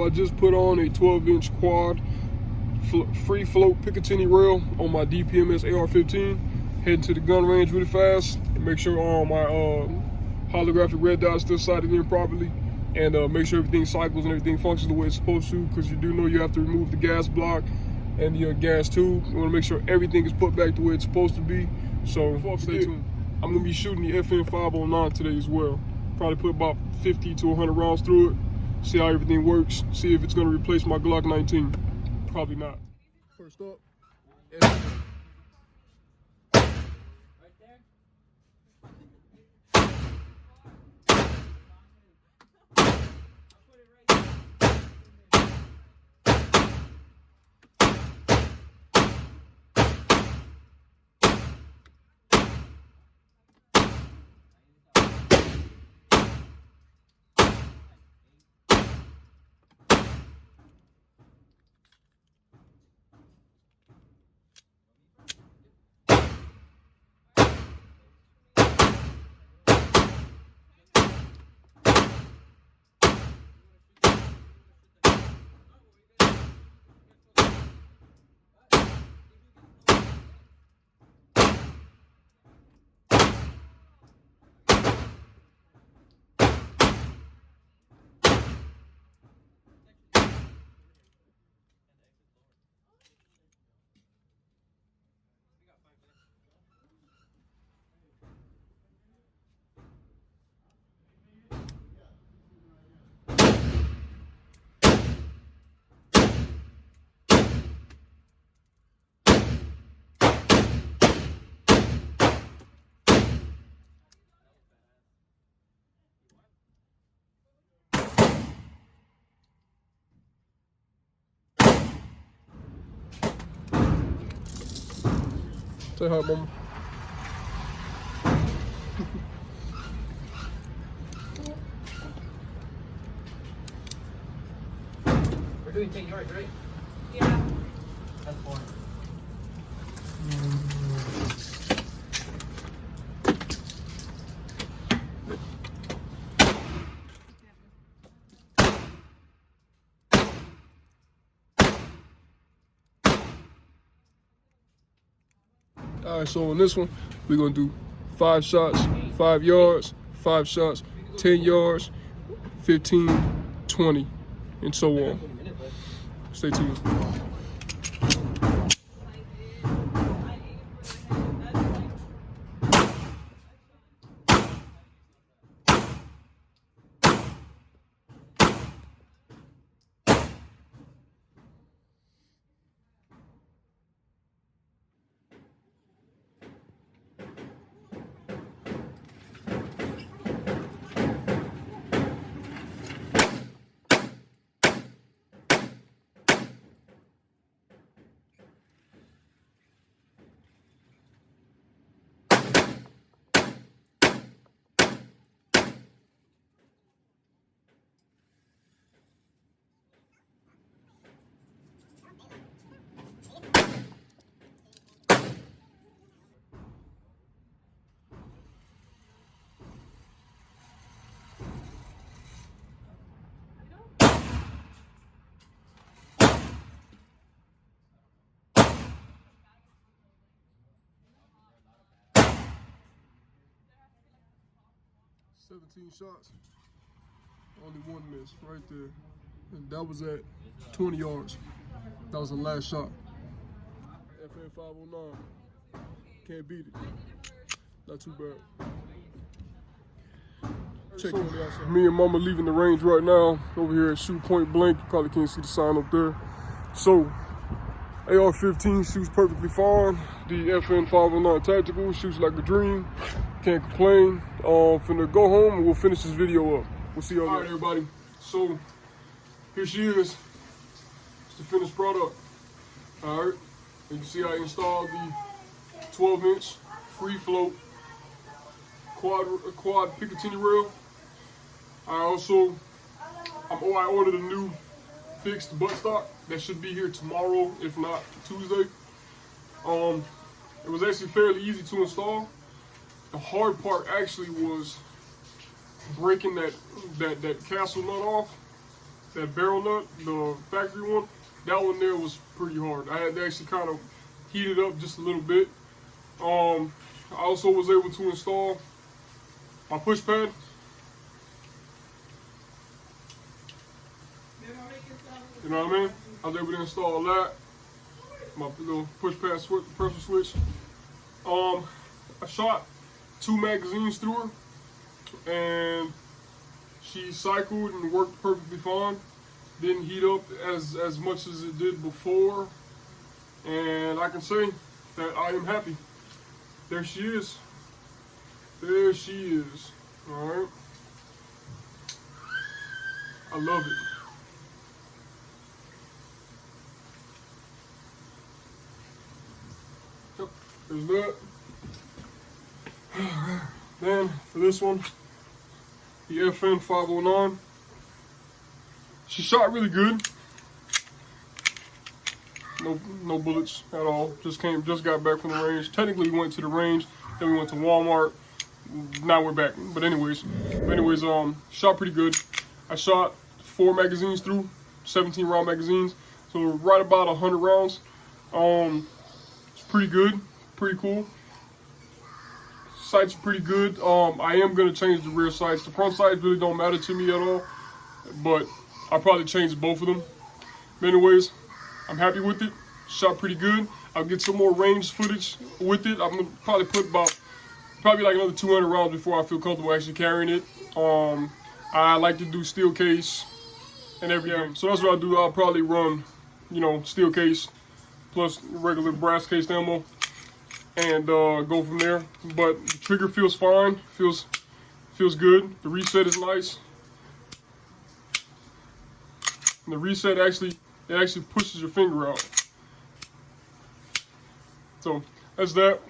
I just put on a 12-inch quad free float Picatinny rail on my DPMS AR-15. Heading to the gun range really fast. Make sure my holographic red dot is still sighted in properly, and make sure everything cycles and everything functions the way it's supposed to, because you do know you have to remove the gas block and your gas tube. You want to make sure everything is put back the way it's supposed to be. So stay tuned. I'm going to be shooting the FN509 today as well. Probably put about 50 to 100 rounds through it. See how everything works. See if it's going to replace my Glock 19. Probably not. First up. Say hi, mama. We're doing 10 yards, right? Yeah. That's fine. All right, so on this one, we're gonna do 5 shots, 5 yards, 5 shots, 10 yards, 15, 20, and so on. Stay tuned. "17 shots, only 1 miss right there. And that was at 20 yards. That was the last shot. FN509. Can't beat it. Not too bad. Check on the outside. Me and mama leaving the range right now over here at Shoot Point Blank. You probably can't see the sign up there. So, AR-15 shoots perfectly fine. The FN509 Tactical shoots like a dream. Can't complain. Finna go home and we'll finish this video up. We'll see y'all. All right, everybody. So, here she is. It's the finished product. All right. You can see I installed the 12-inch free float quad Picatinny rail. I ordered a new fixed buttstock that should be here tomorrow, if not Tuesday. It was actually fairly easy to install. The hard part actually was breaking that castle nut off that barrel nut, the factory one, that one there was pretty hard. I had to actually kind of heat it up just a little bit. I also was able to install my push pad. You know what I mean? I was able to install that. My little push pad pressure switch. I shot 2 magazines through her, and she cycled and worked perfectly fine. Didn't heat up as much as it did before, and I can say that I am happy. There she is. There she is. All right. I love it. Yep, there's that. Then for this one, the FN 509. She shot really good. No bullets at all. Just got back from the range. Technically, we went to the range, then we went to Walmart. Now we're back. But anyways, shot pretty good. I shot 4 magazines through, 17 round magazines, so right about 100 rounds. It's pretty good, pretty cool. Sights are pretty good. I am gonna change the rear sights. The front sights really don't matter to me at all, but I'll probably change both of them. But anyways, I'm happy with it. Shot pretty good. I'll get some more range footage with it. I'm gonna probably put probably like another 200 rounds before I feel comfortable actually carrying it. I like to do steel case and everything. So that's what I do. I'll probably run, steel case plus regular brass case ammo and go from there. But the trigger feels fine. Feels good. The reset is nice. And the reset actually pushes your finger out. So that's that.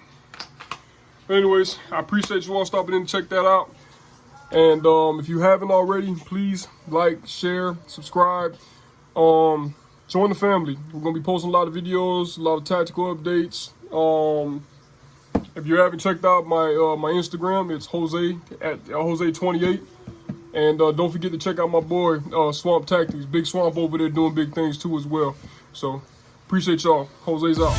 But anyways, I appreciate you all stopping in to check that out. And if you haven't already, please like, share, subscribe. Join the family. We're gonna be posting a lot of videos, a lot of tactical updates. If you haven't checked out my Instagram, it's Jose at Jose28. And don't forget to check out my boy Swamp Tactics. Big Swamp over there doing big things too as well. So appreciate y'all. Jose's out.